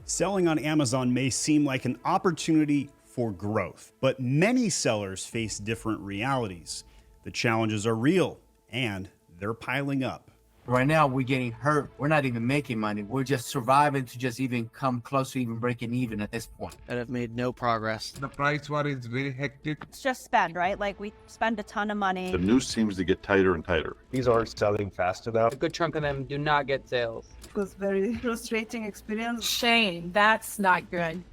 Selling on Amazon may seem like an opportunity for growth, but many sellers face different realities. The challenges are real and they're piling up. Right now, we're getting hurt. We're not even making money. We're just surviving to just even come close to even breaking even at this point. And have made no progress. The price war is very hectic. It's just spend, right? Like we spend a ton of money. The noose seems to get tighter and tighter. These aren't selling fast enough. A good chunk of them do not get sales. It was very frustrating experience. Shame, that's not good.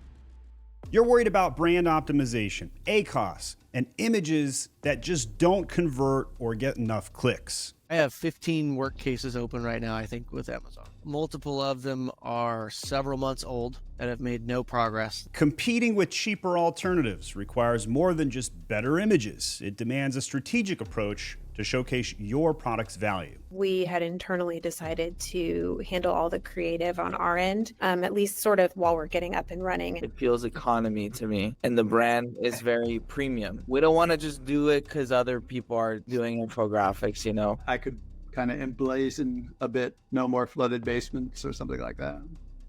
You're worried about brand optimization, ACoS, and images that just don't convert or get enough clicks. I have 15 work cases open right now, I think, with Amazon. Multiple of them are several months old and have made no progress. Competing with cheaper alternatives requires more than just better images. It demands a strategic approach to showcase your product's value. We had internally decided to handle all the creative on our end, at least sort of while we're getting up and running. It feels economy to me, and the brand is very premium. We don't want to just do it because other people are doing infographics, you know? I could kind of emblazon a bit, no more flooded basements or something like that.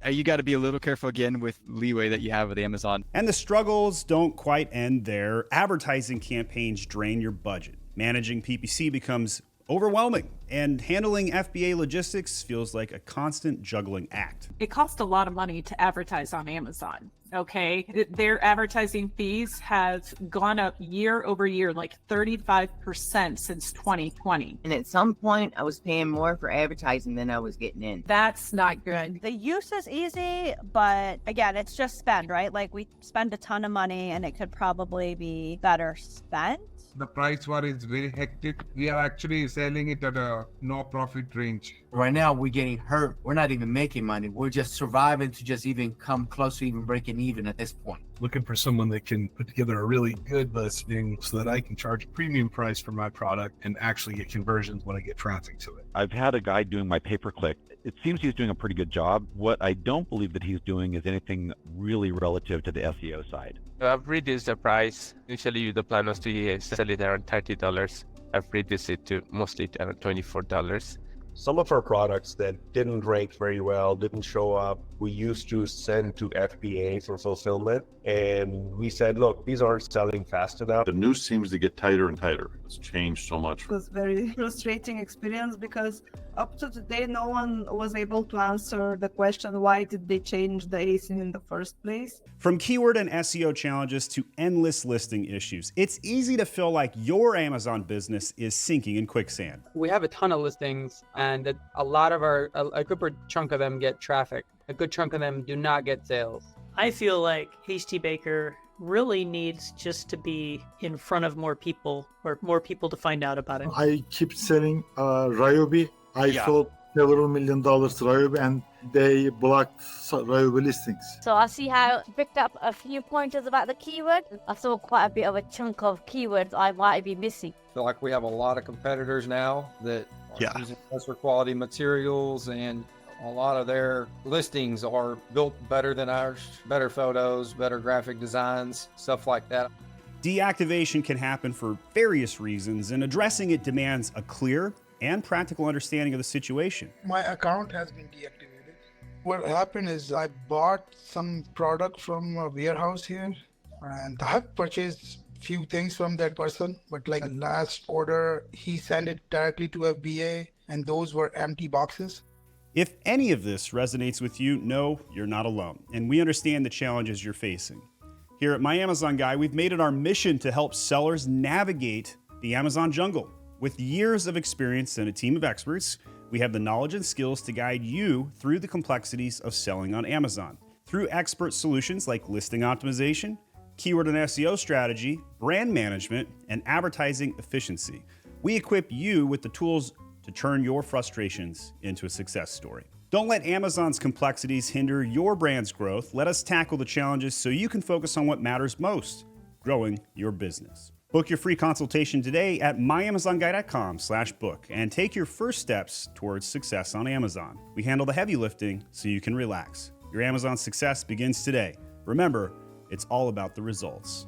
You got to be a little careful again with leeway that you have with Amazon. And the struggles don't quite end there. Advertising campaigns drain your budget. Managing PPC becomes overwhelming, and handling FBA logistics feels like a constant juggling act. It costs a lot of money to advertise on Amazon, okay? Their advertising fees have gone up year over year, like 35% since 2020. And at some point, I was paying more for advertising than I was getting in. That's not good. The use is easy, but again, it's just spend, right? Like we spend a ton of money and it could probably be better spent. The price war is very hectic. We are actually selling it at a no profit range. Right now, we're getting hurt. We're not even making money. We're just surviving to just even come close to even breaking even at this point. Looking for someone that can put together a really good listing so that I can charge a premium price for my product and actually get conversions when I get traffic to it. I've had a guy doing my pay-per-click. It seems he's doing a pretty good job. What I don't believe that he's doing is anything really relative to the SEO side. I've reduced the price. Usually the plan was to sell it around $30. I've reduced it to mostly around $24. Some of our products that didn't rank very well, didn't show up, we used to send to FBA for fulfillment. And we said, look, these aren't selling fast enough. The noose seems to get tighter and tighter. It's changed so much. It was very frustrating experience because up to today, no one was able to answer the question, why did they change the ASIN in the first place? From keyword and SEO challenges to endless listing issues, it's easy to feel like your Amazon business is sinking in quicksand. We have a ton of listings, and a lot of a good chunk of them get traffic. A good chunk of them do not get sales. I feel like Hasty Baker really needs just to be in front of more people, or more people to find out about it. I keep selling Ryobi. I sold several $1 million Ryobi, and they blocked Ryobi listings. So I see how I picked up a few pointers about the keyword. I saw quite a bit of a chunk of keywords I might be missing. I feel like we have a lot of competitors now that are using lesser quality materials, and a lot of their listings are built better than ours. Better photos, better graphic designs, stuff like that. Deactivation can happen for various reasons, and addressing it demands a clear and practical understanding of the situation. My account has been deactivated. What happened is I bought some product from a warehouse here, and I've purchased few things from that person, but like last order, he sent it directly to FBA, and those were empty boxes. If any of this resonates with you, know you're not alone, and we understand the challenges you're facing. Here at My Amazon Guy, we've made it our mission to help sellers navigate the Amazon jungle. With years of experience and a team of experts, we have the knowledge and skills to guide you through the complexities of selling on Amazon. Through expert solutions like listing optimization, keyword and SEO strategy, brand management, and advertising efficiency, we equip you with the tools to turn your frustrations into a success story. Don't let Amazon's complexities hinder your brand's growth. Let us tackle the challenges so you can focus on what matters most, growing your business. Book your free consultation today at myamazonguy.com/book and take your first steps towards success on Amazon. We handle the heavy lifting so you can relax. Your Amazon success begins today. Remember, it's all about the results.